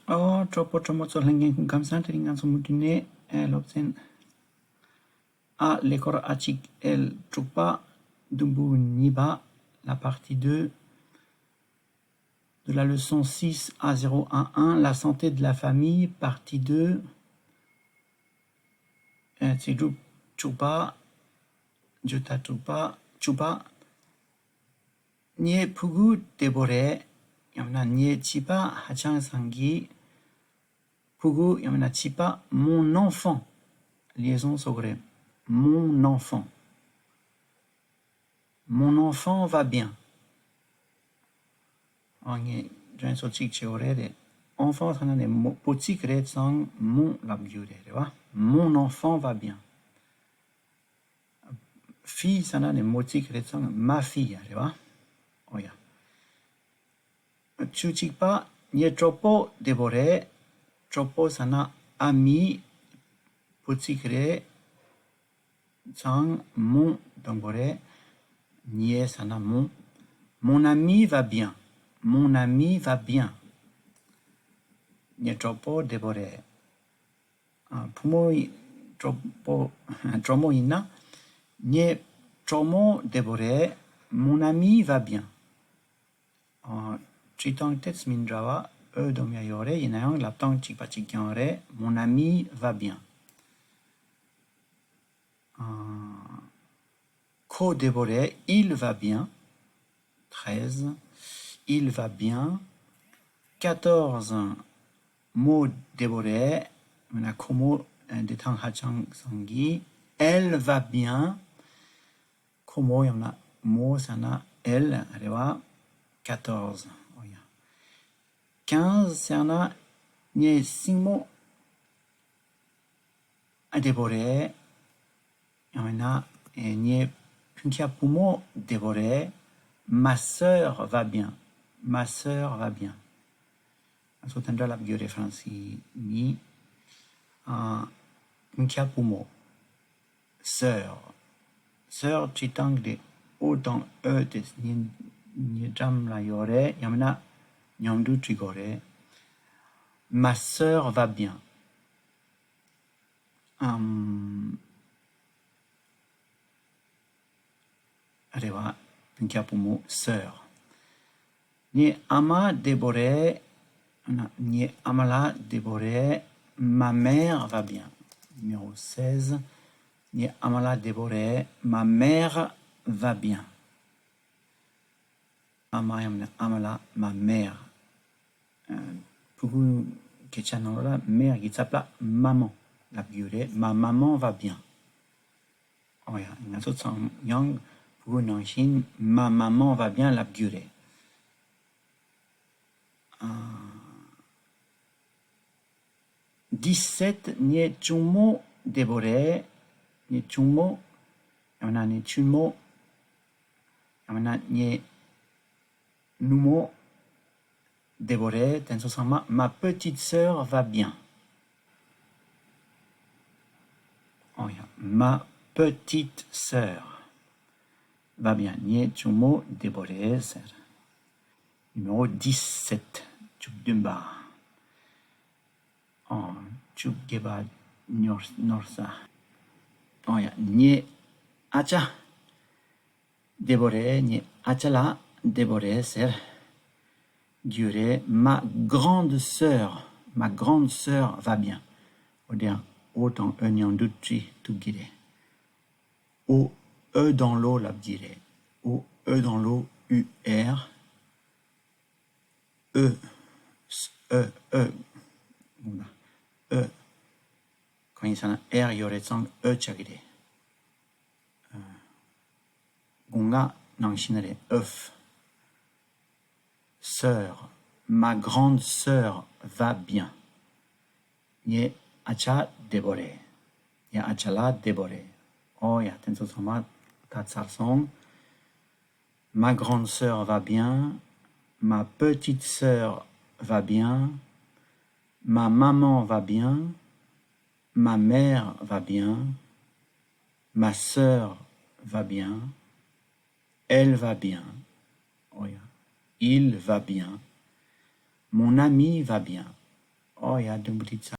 Troppo so lengeng kung kamsan teringan sumudine lobsen a l'école achik el trupa dumbu niba la partie 2 de la leçon 6 à 011 la santé de la famille partie 2 Tsidrup Chupa Juta Chupa Nye Pugu Debore Yamna Nye Chipa Hachang Sangi Pugu Yamna Chipa mon enfant liaison sogre mon enfant va bien enfant sanane pochik red sang mon labjure mon enfant va bien fille sanane mochik red sang ma fille oya chuchikpa nye tropo debore tropo sana ami pochik red sang mon dongore nye sana mon ami va bien mon ami va bien nye tropo debore pumoi tromo ina nye tromo debore mon ami va bien tritang tets mindrawa domya yore inayang laptang chikpa chikyore mon ami va bien ko debore il va bien 13 il va bien 14 mot déboré mena komo de tang hachang sangi elle va bien komo yamna mo sana elle arewa 14 oya 15 sana nye singmo déboré yamna nye punkia pumo déboré ma sœur va bien ma sœur va bien Sotendra la biore franci mi Nkiapumo sœur chitang de autant des ni jam la yore yamna nyamdu trigore ma sœur va bien arewa Nkiapumo sœur ni ama debore Nye Amala Déboré, ma mère va bien. Numéro 16. Nye Amala Déboré, ma mère va bien. Amala, ma mère. Pour Kechanora, mère qui s'appelle maman. La biure, ma maman va bien. Oh ya, il y a d'autres yang pour une Chine, ma maman va bien la biure. 17 nye chumo debore nye chumo yamana nye chumo yamana nye numo debore tenso sama ma petite sœur va bien oh ya ma petite sœur va bien nye chumo debore ser numéro 17 chubdumba chub geba norsa oya nye acha debore nye achala debore ser dure ma grande sœur va bien odien autant un d'utri tu gire o dans l'eau la dire o dans l'eau UR quand il s'en a R yore sang chagire gunga nangshinare sœur ma grande sœur va bien ye acha debore ya achala debore oh ya tenso sama tatsar song ma grande sœur va bien ma petite sœur va bien ma maman va bien ma mère va bien ma sœur va bien elle va bien oh yeah. Il va bien mon ami va bien Oh, il y a une petite